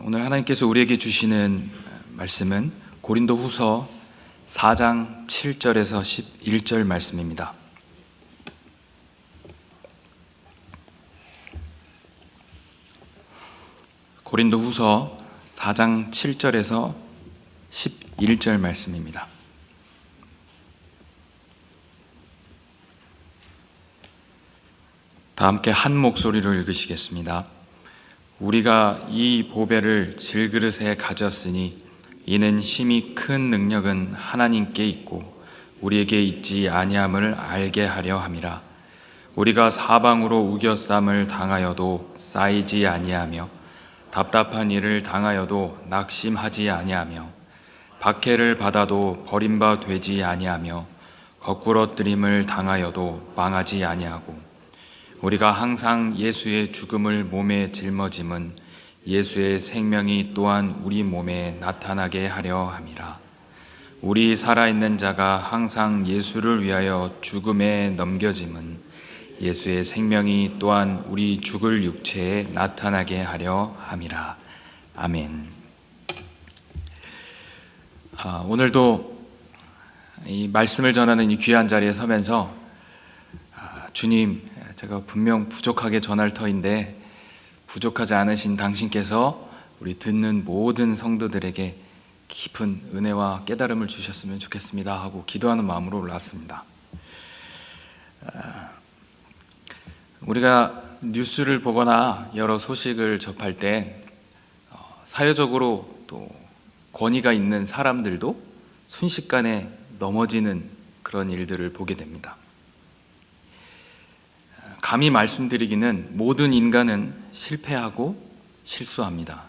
오늘 하나님께서 우리에게 주시는 말씀은 고린도후서 4장 7절에서 11절 말씀입니다. 고린도후서 4장 7절에서 11절 말씀입니다. 다 함께 한 목소리로 읽으시겠습니다. 우리가 이 보배를 질그릇에 가졌으니 이는 심히 큰 능력은 하나님께 있고 우리에게 있지 아니함을 알게 하려 함이라. 우리가 사방으로 우겨쌈을 당하여도 쌓이지 아니하며 답답한 일을 당하여도 낙심하지 아니하며 박해를 받아도 버림바 되지 아니하며 거꾸러뜨림을 당하여도 망하지 아니하고 우리가 항상 예수의 죽음을 몸에 짊어짐은 예수의 생명이 또한 우리 몸에 나타나게 하려 함이라. 우리 살아있는 자가 항상 예수를 위하여 죽음에 넘겨짐은 예수의 생명이 또한 우리 죽을 육체에 나타나게 하려 함이라. 아멘. 오늘도 이 말씀을 전하는 이 귀한 자리에 서면서 주님, 제가 분명 부족하게 전할 터인데 부족하지 않으신 당신께서 우리 듣는 모든 성도들에게 깊은 은혜와 깨달음을 주셨으면 좋겠습니다 하고 기도하는 마음으로 올라왔습니다. 우리가 뉴스를 보거나 여러 소식을 접할 때 사회적으로 또 권위가 있는 사람들도 순식간에 넘어지는 그런 일들을 보게 됩니다. 감히 말씀드리기는 모든 인간은 실패하고 실수합니다.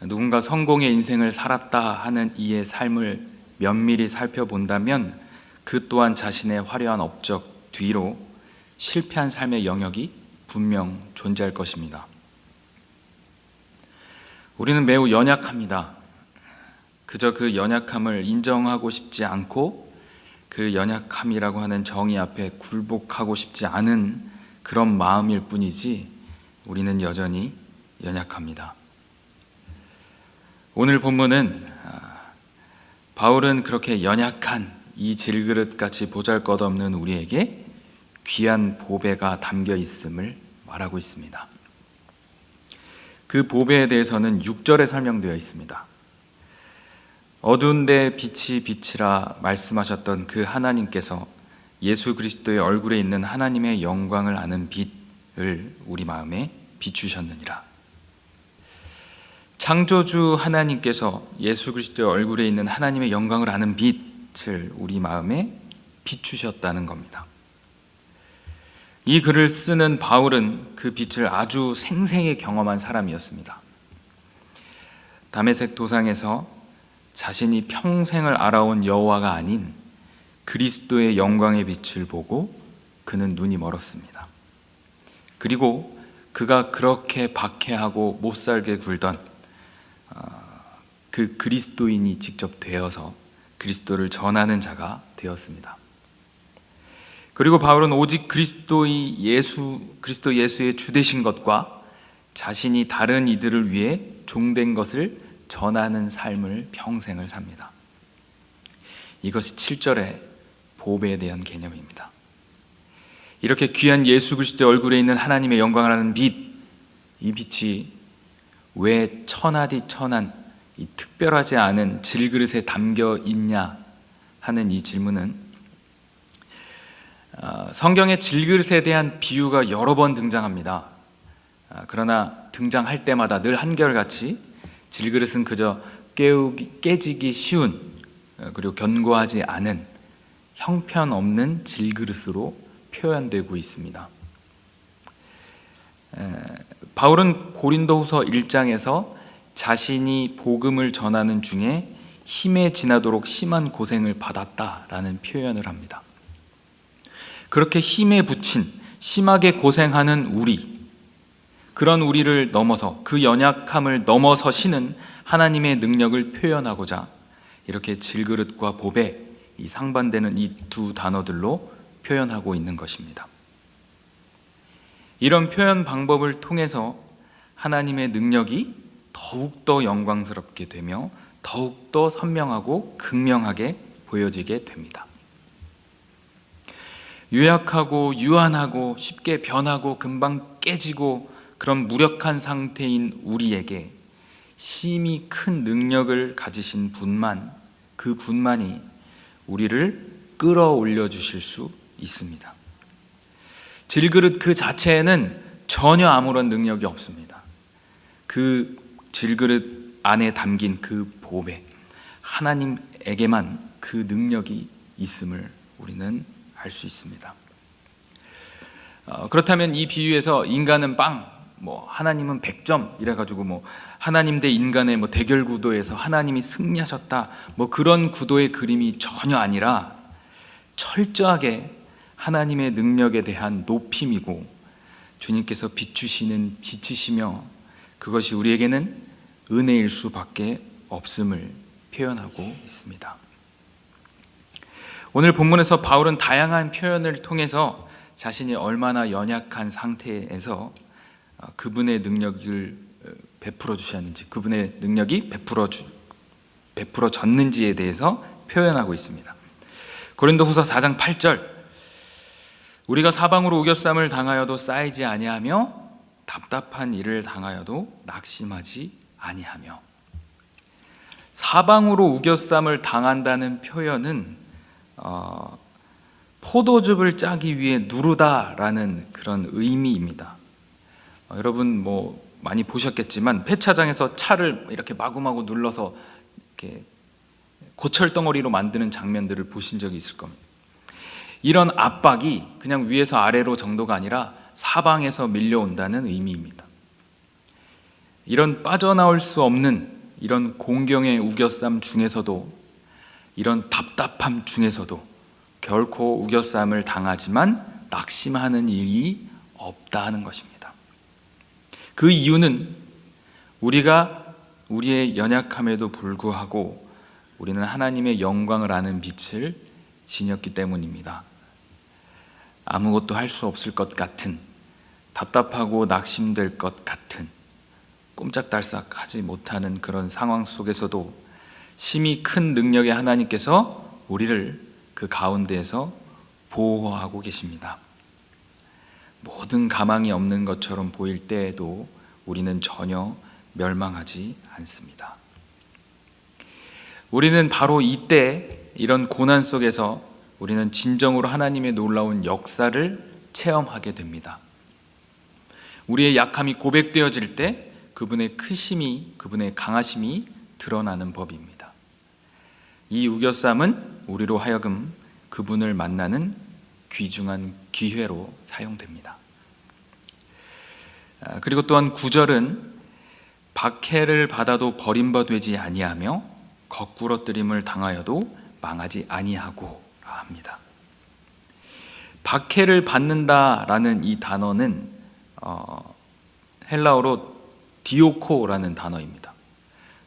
누군가 성공의 인생을 살았다 하는 이의 삶을 면밀히 살펴본다면 그 또한 자신의 화려한 업적 뒤로 실패한 삶의 영역이 분명 존재할 것입니다. 우리는 매우 연약합니다. 그저 그 연약함을 인정하고 싶지 않고 그 연약함이라고 하는 정의 앞에 굴복하고 싶지 않은 그런 마음일 뿐이지 우리는 여전히 연약합니다. 오늘 본문은 바울은 그렇게 연약한 이 질그릇같이 보잘것없는 우리에게 귀한 보배가 담겨 있음을 말하고 있습니다. 그 보배에 대해서는 6절에 설명되어 있습니다. 어두운 데 빛이 비치라 말씀하셨던 그 하나님께서 예수 그리스도의 얼굴에 있는 하나님의 영광을 아는 빛을 우리 마음에 비추셨느니라. 창조주 하나님께서 예수 그리스도의 얼굴에 있는 하나님의 영광을 아는 빛을 우리 마음에 비추셨다는 겁니다. 이 글을 쓰는 바울은 그 빛을 아주 생생히 경험한 사람이었습니다. 다메섹 도상에서 자신이 평생을 알아온 여호와가 아닌 그리스도의 영광의 빛을 보고 그는 눈이 멀었습니다. 그리고 그가 그렇게 박해하고 못살게 굴던 그 그리스도인이 직접 되어서 그리스도를 전하는 자가 되었습니다. 그리고 바울은 오직 그리스도 예수의 주되신 것과 자신이 다른 이들을 위해 종된 것을 전하는 삶을 평생을 삽니다. 이것이 7절의 보배에 대한 개념입니다. 이렇게 귀한 예수 그리스도의 얼굴에 있는 하나님의 영광을 아는 빛, 이 빛이 왜 천하디 천한 이 특별하지 않은 질그릇에 담겨 있냐 하는 이 질문은 성경의 질그릇에 대한 비유가 여러 번 등장합니다. 그러나 등장할 때마다 늘 한결같이 질그릇은 그저 깨지기 쉬운 그리고 견고하지 않은 형편없는 질그릇으로 표현되고 있습니다. 바울은 고린도후서 1장에서 자신이 복음을 전하는 중에 힘에 지나도록 심한 고생을 받았다라는 표현을 합니다. 그렇게 힘에 부친 심하게 고생하는 우리, 그런 우리를 넘어서 그 연약함을 넘어서시는 하나님의 능력을 표현하고자 이렇게 질그릇과 보배, 이 상반되는 이 두 단어들로 표현하고 있는 것입니다. 이런 표현 방법을 통해서 하나님의 능력이 더욱더 영광스럽게 되며 더욱더 선명하고 극명하게 보여지게 됩니다. 유약하고 유한하고 쉽게 변하고 금방 깨지고 그런 무력한 상태인 우리에게 심히 큰 능력을 가지신 분만, 그 분만이 우리를 끌어올려 주실 수 있습니다. 질그릇 그 자체에는 전혀 아무런 능력이 없습니다. 그 질그릇 안에 담긴 그 보배, 하나님에게만 그 능력이 있음을 우리는 알 수 있습니다. 그렇다면 이 비유에서 인간은 빵, 하나님은 100점 이래가지고 하나님 대 인간의 대결 구도에서 하나님이 승리하셨다, 그런 구도의 그림이 전혀 아니라 철저하게 하나님의 능력에 대한 높임이고 주님께서 비추시는 빛이시며 그것이 우리에게는 은혜일 수밖에 없음을 표현하고 있습니다. 오늘 본문에서 바울은 다양한 표현을 통해서 자신이 얼마나 연약한 상태에서 그분의 능력을 베풀어 주셨는지, 그분의 능력이 베풀어졌는지에 대해서 표현하고 있습니다. 고린도후서 4장 8절, 우리가 사방으로 우겨쌈을 당하여도 쌓이지 아니하며 답답한 일을 당하여도 낙심하지 아니하며. 사방으로 우겨쌈을 당한다는 표현은 포도즙을 짜기 위해 누르다라는 그런 의미입니다. 여러분 많이 보셨겠지만 폐차장에서 차를 이렇게 마구마구 눌러서 이렇게 고철덩어리로 만드는 장면들을 보신 적이 있을 겁니다. 이런 압박이 그냥 위에서 아래로 정도가 아니라 사방에서 밀려온다는 의미입니다. 이런 빠져나올 수 없는 이런 공경의 우겨쌈 중에서도, 이런 답답함 중에서도 결코 우겨쌈을 당하지만 낙심하는 일이 없다는 것입니다. 그 이유는 우리가 우리의 연약함에도 불구하고 우리는 하나님의 영광을 아는 빛을 지녔기 때문입니다. 아무것도 할 수 없을 것 같은, 답답하고 낙심될 것 같은, 꼼짝달싹 하지 못하는 그런 상황 속에서도 심히 큰 능력의 하나님께서 우리를 그 가운데에서 보호하고 계십니다. 모든 가망이 없는 것처럼 보일 때에도 우리는 전혀 멸망하지 않습니다. 우리는 바로 이때, 이런 고난 속에서 우리는 진정으로 하나님의 놀라운 역사를 체험하게 됩니다. 우리의 약함이 고백되어질 때 그분의 크심이, 그분의 강하심이 드러나는 법입니다. 이 우겨쌈은 우리로 하여금 그분을 만나는 귀중한 기회로 사용됩니다. 그리고 또한 9절은 박해를 받아도 버림받지 아니하며 거꾸러뜨림을 당하여도 망하지 아니하고 합니다. 박해를 받는다라는 이 단어는 헬라어로 디오코라는 단어입니다.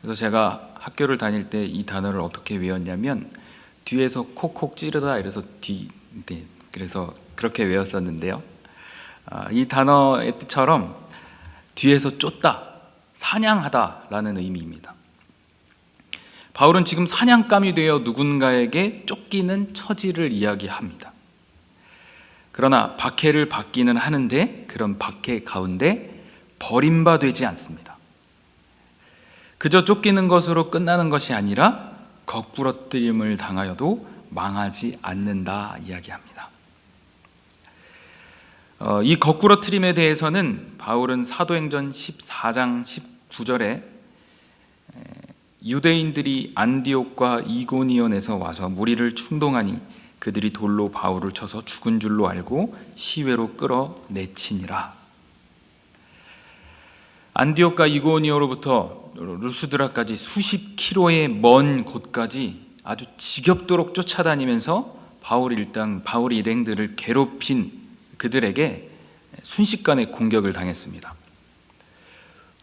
그래서 제가 학교를 다닐 때 이 단어를 어떻게 외웠냐면 뒤에서 콕콕 찌르다, 이래서 그래서 그렇게 외웠었는데요. 이 단어의 뜻처럼 뒤에서 쫓다, 사냥하다라는 의미입니다. 바울은 지금 사냥감이 되어 누군가에게 쫓기는 처지를 이야기합니다. 그러나 박해를 받기는 하는데 그런 박해 가운데 버림받지 않습니다. 그저 쫓기는 것으로 끝나는 것이 아니라 거꾸러뜨림을 당하여도 망하지 않는다 이야기합니다. 이 거꾸러뜨림에 대해서는 바울은 사도행전 14장 19절에 유대인들이 안디옥과 이고니온에서 와서 무리를 충동하니 그들이 돌로 바울을 쳐서 죽은 줄로 알고 시외로 끌어내치니라. 안디옥과 이고니온으로부터 루스드라까지 수십 킬로의 먼 곳까지 아주 지겹도록 쫓아다니면서 바울 일행들을 괴롭힌 그들에게 순식간에 공격을 당했습니다.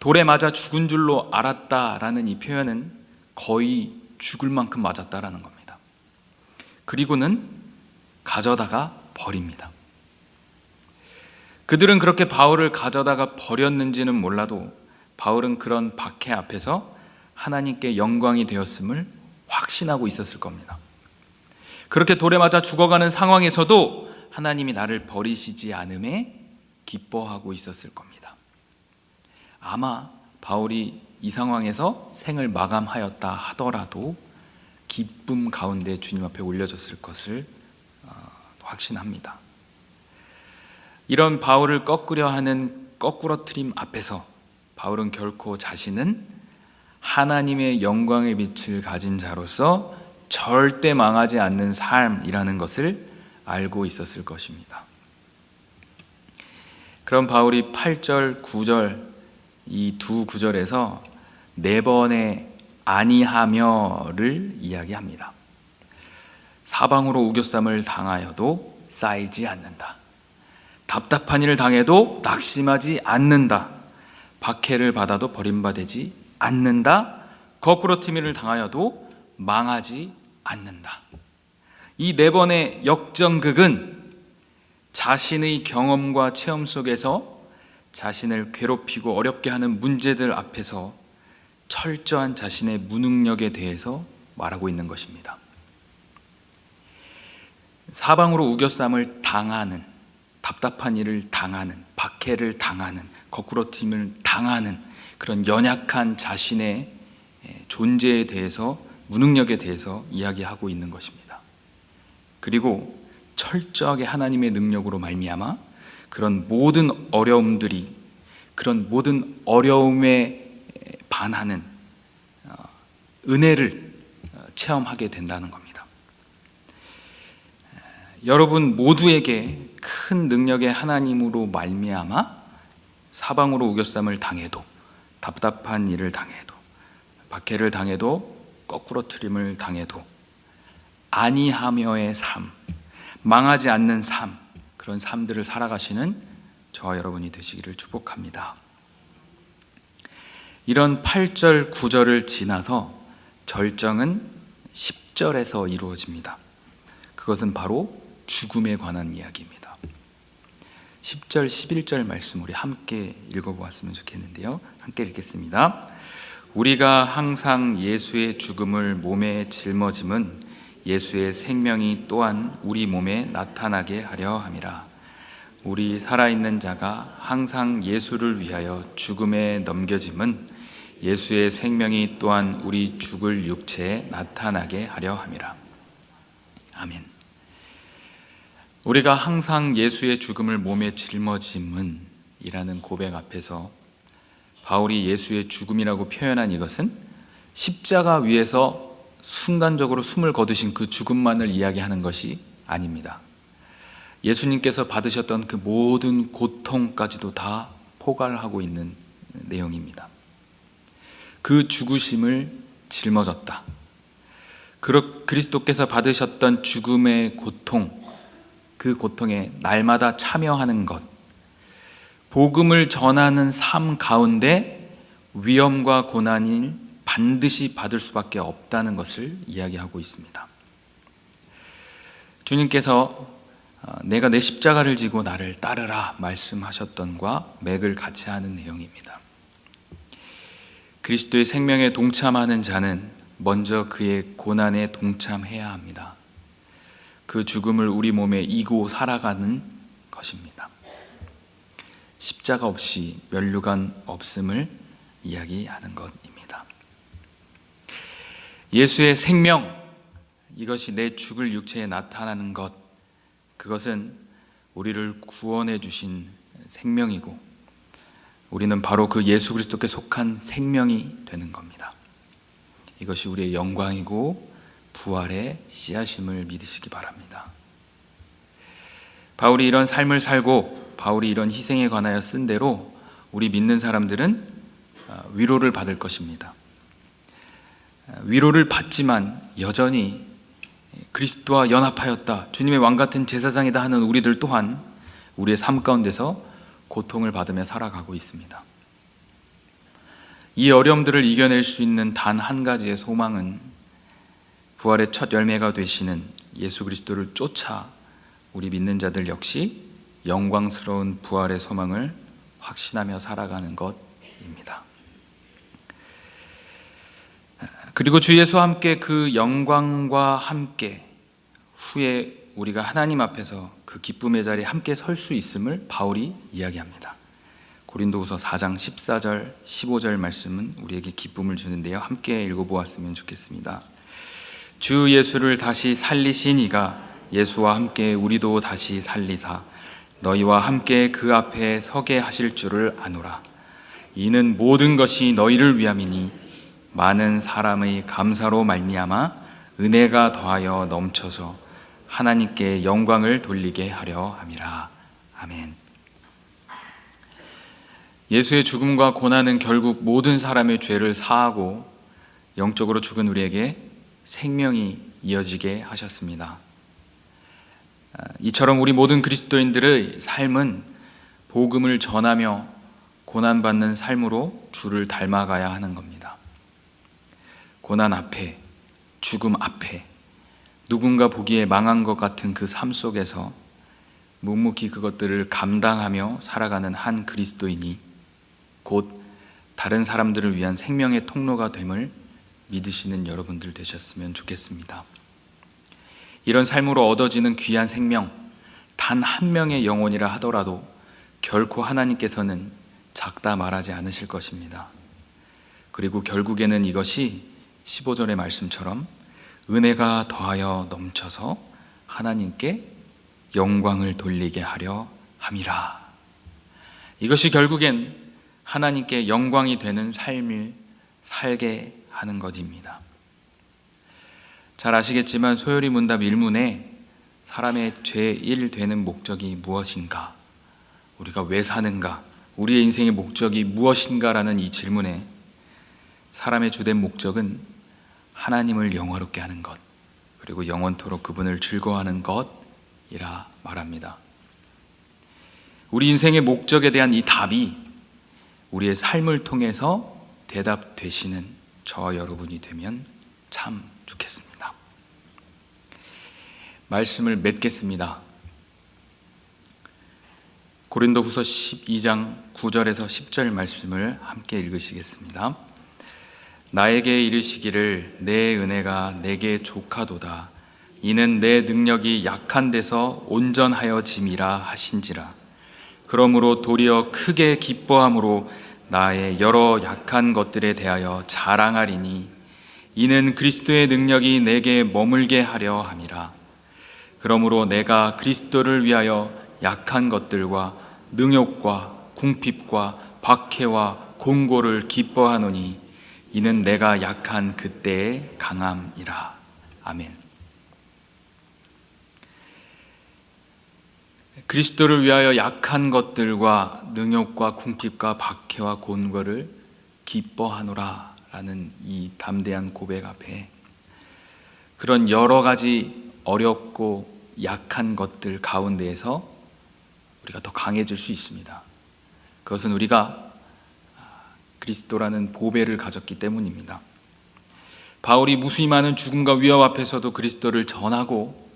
돌에 맞아 죽은 줄로 알았다라는 이 표현은 거의 죽을 만큼 맞았다라는 겁니다. 그리고는 가져다가 버립니다. 그들은 그렇게 바울을 가져다가 버렸는지는 몰라도 바울은 그런 박해 앞에서 하나님께 영광이 되었음을 확신하고 있었을 겁니다. 그렇게 돌에 맞아 죽어가는 상황에서도 하나님이 나를 버리시지 않음에 기뻐하고 있었을 겁니다. 아마 바울이 이 상황에서 생을 마감하였다 하더라도 기쁨 가운데 주님 앞에 올려졌을 것을 확신합니다. 이런 바울을 꺾으려 하는 거꾸러뜨림 앞에서 바울은 결코 자신은 하나님의 영광의 빛을 가진 자로서 절대 망하지 않는 삶이라는 것을 알고 있었을 것입니다. 그럼 바울이 8절, 9절 이 두 구절에서 네 번의 아니하며를 이야기합니다. 사방으로 우겨쌈을 당하여도 쌓이지 않는다. 답답한 일을 당해도 낙심하지 않는다. 박해를 받아도 버림받지 않는다. 거꾸로뜨림을 당하여도 망하지 않는다. 이 네 번의 역전극은 자신의 경험과 체험 속에서 자신을 괴롭히고 어렵게 하는 문제들 앞에서 철저한 자신의 무능력에 대해서 말하고 있는 것입니다. 사방으로 우겨쌈을 당하는, 답답한 일을 당하는, 박해를 당하는, 거꾸로뜨림을 당하는 그런 연약한 자신의 존재에 대해서, 무능력에 대해서 이야기하고 있는 것입니다. 그리고 철저하게 하나님의 능력으로 말미암아 그런 모든 어려움들이, 그런 모든 어려움에 반하는 은혜를 체험하게 된다는 겁니다. 여러분 모두에게 큰 능력의 하나님으로 말미암아 사방으로 우겨쌈을 당해도, 답답한 일을 당해도, 박해를 당해도, 거꾸로뜨림을 당해도 아니하며의 삶, 망하지 않는 삶, 그런 삶들을 살아가시는 저와 여러분이 되시기를 축복합니다. 이런 8절, 9절을 지나서 절정은 10절에서 이루어집니다. 그것은 바로 죽음에 관한 이야기입니다. 10절, 11절 말씀 우리 함께 읽어보았으면 좋겠는데요. 함께 읽겠습니다. 우리가 항상 예수의 죽음을 몸에 짊어짐은 예수의 생명이 또한 우리 몸에 나타나게 하려 함이라. 우리 살아있는 자가 항상 예수를 위하여 죽음에 넘겨짐은 예수의 생명이 또한 우리 죽을 육체에 나타나게 하려 함이라. 아멘. 우리가 항상 예수의 죽음을 몸에 짊어짐은 이라는 고백 앞에서 바울이 예수의 죽음이라고 표현한 이것은 십자가 위에서 순간적으로 숨을 거두신 그 죽음만을 이야기하는 것이 아닙니다. 예수님께서 받으셨던 그 모든 고통까지도 다 포괄하고 있는 내용입니다. 그 죽으심을 짊어졌다. 그리스도께서 받으셨던 죽음의 고통, 그 고통에 날마다 참여하는 것, 복음을 전하는 삶 가운데 위험과 고난을 반드시 받을 수밖에 없다는 것을 이야기하고 있습니다. 주님께서 내가 내 십자가를 지고 나를 따르라 말씀하셨던과 맥을 같이 하는 내용입니다. 그리스도의 생명에 동참하는 자는 먼저 그의 고난에 동참해야 합니다. 그 죽음을 우리 몸에 이고 살아가는 것입니다. 십자가 없이 면류관 없음을 이야기하는 것입니다. 예수의 생명, 이것이 내 죽을 육체에 나타나는 것, 그것은 우리를 구원해 주신 생명이고 우리는 바로 그 예수 그리스도께 속한 생명이 되는 겁니다. 이것이 우리의 영광이고 부활의 씨앗임을 믿으시기 바랍니다. 바울이 이런 삶을 살고 바울이 이런 희생에 관하여 쓴 대로 우리 믿는 사람들은 위로를 받을 것입니다. 위로를 받지만 여전히 그리스도와 연합하였다, 주님의 왕같은 제사장이다 하는 우리들 또한 우리의 삶 가운데서 고통을 받으며 살아가고 있습니다. 이 어려움들을 이겨낼 수 있는 단 한 가지의 소망은 부활의 첫 열매가 되시는 예수 그리스도를 쫓아 우리 믿는 자들 역시 영광스러운 부활의 소망을 확신하며 살아가는 것입니다. 그리고 주 예수와 함께 그 영광과 함께 후에 우리가 하나님 앞에서 그 기쁨의 자리에 함께 설 수 있음을 바울이 이야기합니다. 고린도후서 4장 14절 15절 말씀은 우리에게 기쁨을 주는데요, 함께 읽어보았으면 좋겠습니다. 주 예수를 다시 살리신 이가 예수와 함께 우리도 다시 살리사 너희와 함께 그 앞에 서게 하실 줄을 아노라. 이는 모든 것이 너희를 위함이니 많은 사람의 감사로 말미암아 은혜가 더하여 넘쳐서 하나님께 영광을 돌리게 하려 함이라. 아멘. 예수의 죽음과 고난은 결국 모든 사람의 죄를 사하고 영적으로 죽은 우리에게 생명이 이어지게 하셨습니다. 이처럼 우리 모든 그리스도인들의 삶은 복음을 전하며 고난받는 삶으로 주를 닮아가야 하는 겁니다. 고난 앞에, 죽음 앞에 누군가 보기에 망한 것 같은 그 삶 속에서 묵묵히 그것들을 감당하며 살아가는 한 그리스도인이 곧 다른 사람들을 위한 생명의 통로가 됨을 믿으시는 여러분들 되셨으면 좋겠습니다. 이런 삶으로 얻어지는 귀한 생명, 단 한 명의 영혼이라 하더라도 결코 하나님께서는 작다 말하지 않으실 것입니다. 그리고 결국에는 이것이 15절의 말씀처럼 은혜가 더하여 넘쳐서 하나님께 영광을 돌리게 하려 함이라. 이것이 결국엔 하나님께 영광이 되는 삶을 살게 하는 것입니다. 잘 아시겠지만 소요리 문답 1문에 사람의 제1 되는 목적이 무엇인가, 우리가 왜 사는가, 우리의 인생의 목적이 무엇인가라는 이 질문에 사람의 주된 목적은 하나님을 영화롭게 하는 것, 그리고 영원토록 그분을 즐거워하는 것이라 말합니다. 우리 인생의 목적에 대한 이 답이 우리의 삶을 통해서 대답되시는 저와 여러분이 되면 참 좋겠습니다. 말씀을 맺겠습니다. 고린도후서 12장 9절에서 10절 말씀을 함께 읽으시겠습니다. 나에게 이르시기를 내 은혜가 내게 족하도다. 이는 내 능력이 약한 데서 온전하여짐이라 하신지라. 그러므로 도리어 크게 기뻐함으로 나의 여러 약한 것들에 대하여 자랑하리니 이는 그리스도의 능력이 내게 머물게 하려 함이라. 그러므로 내가 그리스도를 위하여 약한 것들과 능욕과 궁핍과 박해와 곤고를 기뻐하노니 이는 내가 약한 그때의 강함이라. 아멘. 그리스도를 위하여 약한 것들과 능욕과 궁핍과 박해와 곤고를 기뻐하노라 라는 이 담대한 고백 앞에 그런 여러 가지 어렵고 약한 것들 가운데에서 우리가 더 강해질 수 있습니다. 그것은 우리가 그리스도라는 보배를 가졌기 때문입니다. 바울이 무수히 많은 죽음과 위협 앞에서도 그리스도를 전하고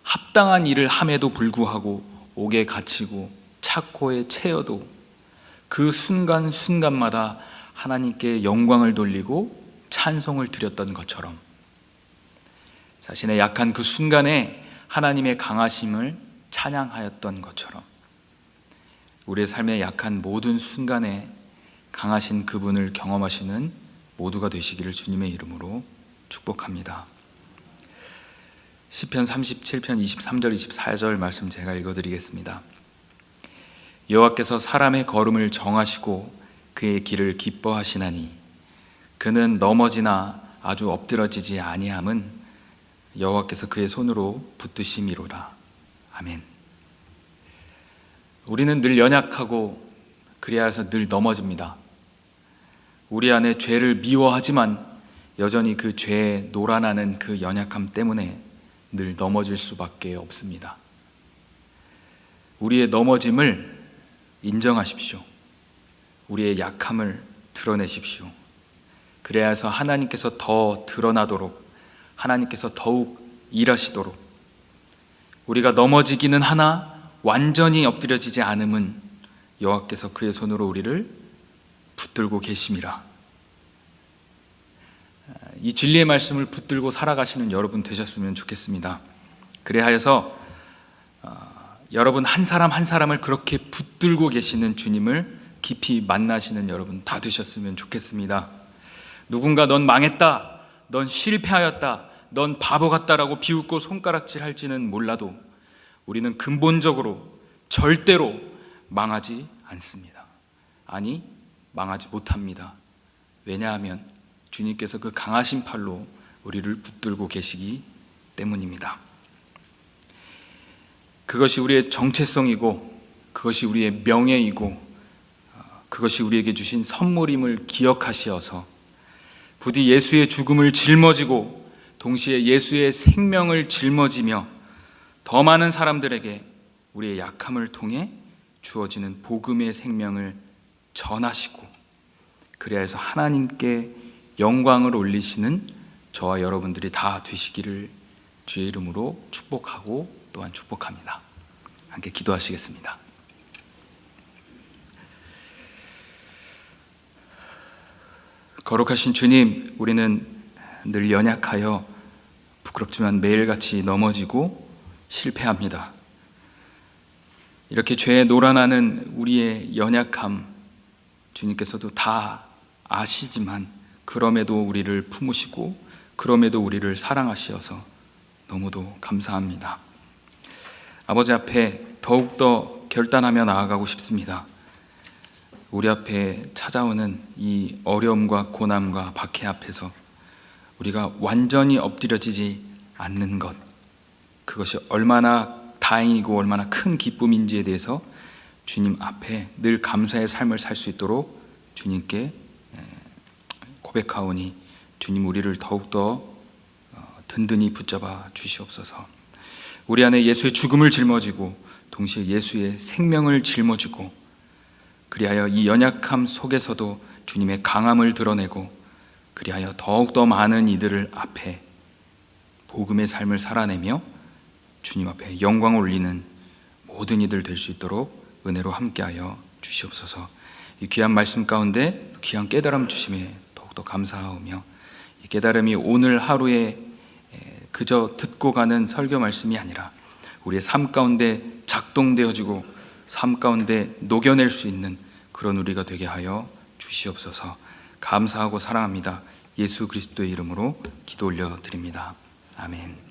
합당한 일을 함에도 불구하고 옥에 갇히고 착고에 채여도 그 순간순간마다 하나님께 영광을 돌리고 찬송을 드렸던 것처럼 자신의 약한 그 순간에 하나님의 강하심을 찬양하였던 것처럼 우리의 삶의 약한 모든 순간에 강하신 그분을 경험하시는 모두가 되시기를 주님의 이름으로 축복합니다. 시편 37편 23절 24절 말씀 제가 읽어드리겠습니다. 여호와께서 사람의 걸음을 정하시고 그의 길을 기뻐하시나니 그는 넘어지나 아주 엎드러지지 아니함은 여호와께서 그의 손으로 붙드심이로라. 아멘. 우리는 늘 연약하고 그래야 해서 늘 넘어집니다. 우리 안에 죄를 미워하지만 여전히 그 죄에 놀아나는 그 연약함 때문에 늘 넘어질 수밖에 없습니다. 우리의 넘어짐을 인정하십시오. 우리의 약함을 드러내십시오. 그래야 해서 하나님께서 더 드러나도록, 하나님께서 더욱 일하시도록, 우리가 넘어지기는 하나 완전히 엎드려지지 않음은 여호와께서 그의 손으로 우리를 붙들고 계심이라. 이 진리의 말씀을 붙들고 살아가시는 여러분 되셨으면 좋겠습니다. 그래하여서 여러분 한 사람 한 사람을 그렇게 붙들고 계시는 주님을 깊이 만나시는 여러분 다 되셨으면 좋겠습니다. 누군가 넌 망했다, 넌 실패하였다, 넌 바보 같다라고 비웃고 손가락질 할지는 몰라도 우리는 근본적으로 절대로 망하지 않습니다. 아니, 망하지 못합니다. 왜냐하면 주님께서 그 강하신 팔로 우리를 붙들고 계시기 때문입니다. 그것이 우리의 정체성이고 그것이 우리의 명예이고 그것이 우리에게 주신 선물임을 기억하시어서 부디 예수의 죽음을 짊어지고 동시에 예수의 생명을 짊어지며 더 많은 사람들에게 우리의 약함을 통해 주어지는 복음의 생명을 전하시고 그리하여서 하나님께 영광을 올리시는 저와 여러분들이 다 되시기를 주의 이름으로 축복하고 또한 축복합니다. 함께 기도하시겠습니다. 거룩하신 주님, 우리는 늘 연약하여 부끄럽지만 매일같이 넘어지고 실패합니다. 이렇게 죄에 놀아나는 우리의 연약함 주님께서도 다 아시지만 그럼에도 우리를 품으시고 그럼에도 우리를 사랑하시어서 너무도 감사합니다. 아버지 앞에 더욱더 결단하며 나아가고 싶습니다. 우리 앞에 찾아오는 이 어려움과 고난과 박해 앞에서 우리가 완전히 엎드려지지 않는 것, 그것이 얼마나 다행이고 얼마나 큰 기쁨인지에 대해서 주님 앞에 늘 감사의 삶을 살 수 있도록 주님께 고백하오니 주님 우리를 더욱더 든든히 붙잡아 주시옵소서. 우리 안에 예수의 죽음을 짊어지고 동시에 예수의 생명을 짊어지고 그리하여 이 연약함 속에서도 주님의 강함을 드러내고 그리하여 더욱더 많은 이들을 앞에 복음의 삶을 살아내며 주님 앞에 영광을 올리는 모든 이들 될 수 있도록 은혜로 함께하여 주시옵소서. 이 귀한 말씀 가운데 귀한 깨달음 주심에 더욱더 감사하오며 이 깨달음이 오늘 하루에 그저 듣고 가는 설교 말씀이 아니라 우리의 삶 가운데 작동되어지고 삶 가운데 녹여낼 수 있는 그런 우리가 되게 하여 주시옵소서. 감사하고 사랑합니다. 예수 그리스도의 이름으로 기도 올려드립니다. 아멘.